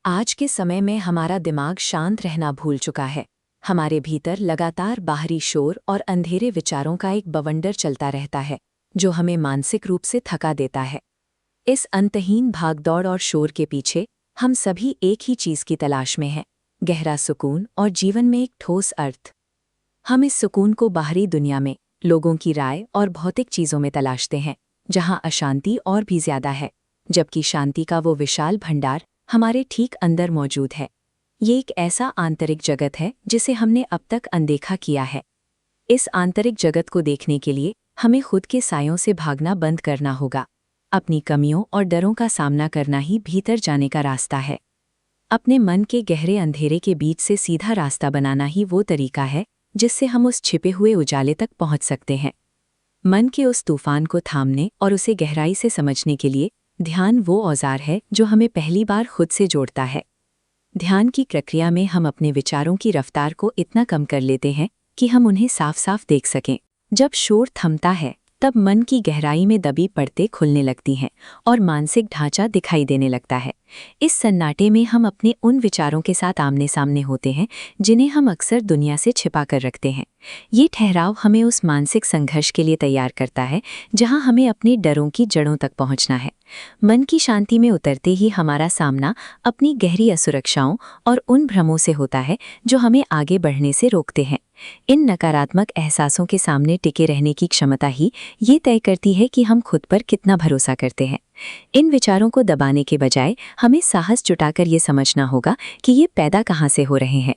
आज के समय में हमारा दिमाग शांत रहना भूल चुका है। हमारे भीतर लगातार बाहरी शोर और अंधेरे विचारों का एक बवंडर चलता रहता है, जो हमें मानसिक रूप से थका देता है। इस अंतहीन भागदौड़ और शोर के पीछे हम सभी एक ही चीज की तलाश में हैं, गहरा सुकून और जीवन में एक ठोस अर्थ। हम इस सुकून को बाहरी दुनिया में, लोगों की राय और भौतिक चीजों में तलाशते हैं, जहां अशांति और भी ज्यादा है, जबकि शांति का वो विशाल भंडार हमारे ठीक अंदर मौजूद है। ये एक ऐसा आंतरिक जगत है जिसे हमने अब तक अनदेखा किया है। इस आंतरिक जगत को देखने के लिए हमें खुद के सायों से भागना बंद करना होगा। अपनी कमियों और डरों का सामना करना ही भीतर जाने का रास्ता है। अपने मन के गहरे अंधेरे के बीच से सीधा रास्ता बनाना ही वो तरीका है जिससे हम उस छिपे हुए उजाले तक पहुंच सकते हैं। मन के उस तूफान को थामने और उसे गहराई से समझने के लिए ध्यान वो औजार है जो हमें पहली बार खुद से जोड़ता है। ध्यान की प्रक्रिया में हम अपने विचारों की रफ्तार को इतना कम कर लेते हैं कि हम उन्हें साफ साफ देख सकें। जब शोर थमता है तब मन की गहराई में दबी परतें खुलने लगती हैं और मानसिक ढांचा दिखाई देने लगता है। इस सन्नाटे में हम अपने उन विचारों के साथ आमने सामने होते हैं जिन्हें हम अक्सर दुनिया से छिपा कर रखते हैं। ये ठहराव हमें उस मानसिक संघर्ष के लिए तैयार करता है जहां हमें अपने डरों की जड़ों तक पहुंचना है। मन की शांति में उतरते ही हमारा सामना अपनी गहरी असुरक्षाओं और उन भ्रमों से होता है जो हमें आगे बढ़ने से रोकते हैं। इन नकारात्मक एहसासों के सामने टिके रहने की क्षमता ही ये तय करती है कि हम खुद पर कितना भरोसा करते हैं। इन विचारों को दबाने के बजाय हमें साहस जुटाकर ये समझना होगा कि ये पैदा कहाँ से हो रहे हैं।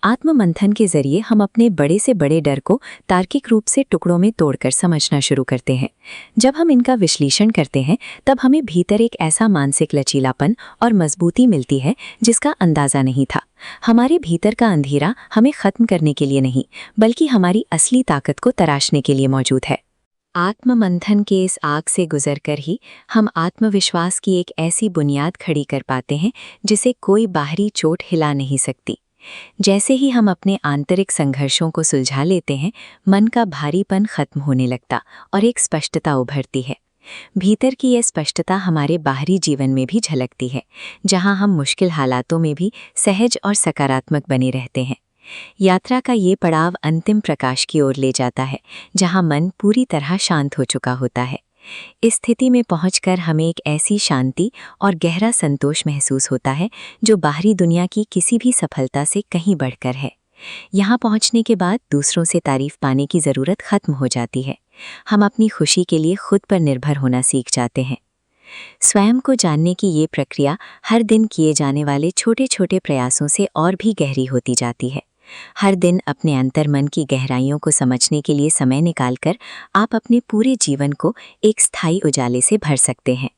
आत्ममंथन के जरिए हम अपने बड़े से बड़े डर को तार्किक रूप से टुकड़ों में तोड़कर समझना शुरू करते हैं। जब हम इनका विश्लेषण करते हैं तब हमें भीतर एक ऐसा मानसिक लचीलापन और मजबूती मिलती है जिसका अंदाजा नहीं था। हमारे भीतर का अंधेरा हमें खत्म करने के लिए नहीं, बल्कि हमारी असली ताकत को तराशने के लिए मौजूद है। आत्ममंथन के इस आग से गुजरकर ही हम आत्मविश्वास की एक ऐसी बुनियाद खड़ी कर पाते हैं जिसे कोई बाहरी चोट हिला नहीं सकती। जैसे ही हम अपने आंतरिक संघर्षों को सुलझा लेते हैं, मन का भारीपन खत्म होने लगता और एक स्पष्टता उभरती है। भीतर की यह स्पष्टता हमारे बाहरी जीवन में भी झलकती है, जहां हम मुश्किल हालातों में भी सहज और सकारात्मक बने रहते हैं। यात्रा का ये पड़ाव अंतिम प्रकाश की ओर ले जाता है, जहां मन पूरी तरह शांत हो चुका होता है। इस स्थिति में पहुंचकर हमें एक ऐसी शांति और गहरा संतोष महसूस होता है जो बाहरी दुनिया की किसी भी सफलता से कहीं बढ़कर है। यहाँ पहुंचने के बाद दूसरों से तारीफ पाने की ज़रूरत खत्म हो जाती है। हम अपनी खुशी के लिए खुद पर निर्भर होना सीख जाते हैं। स्वयं को जानने की ये प्रक्रिया हर दिन किए जाने वाले छोटे छोटे प्रयासों से और भी गहरी होती जाती है। हर दिन अपने अंतर्मन की गहराइयों को समझने के लिए समय निकालकर आप अपने पूरे जीवन को एक स्थायी उजाले से भर सकते हैं।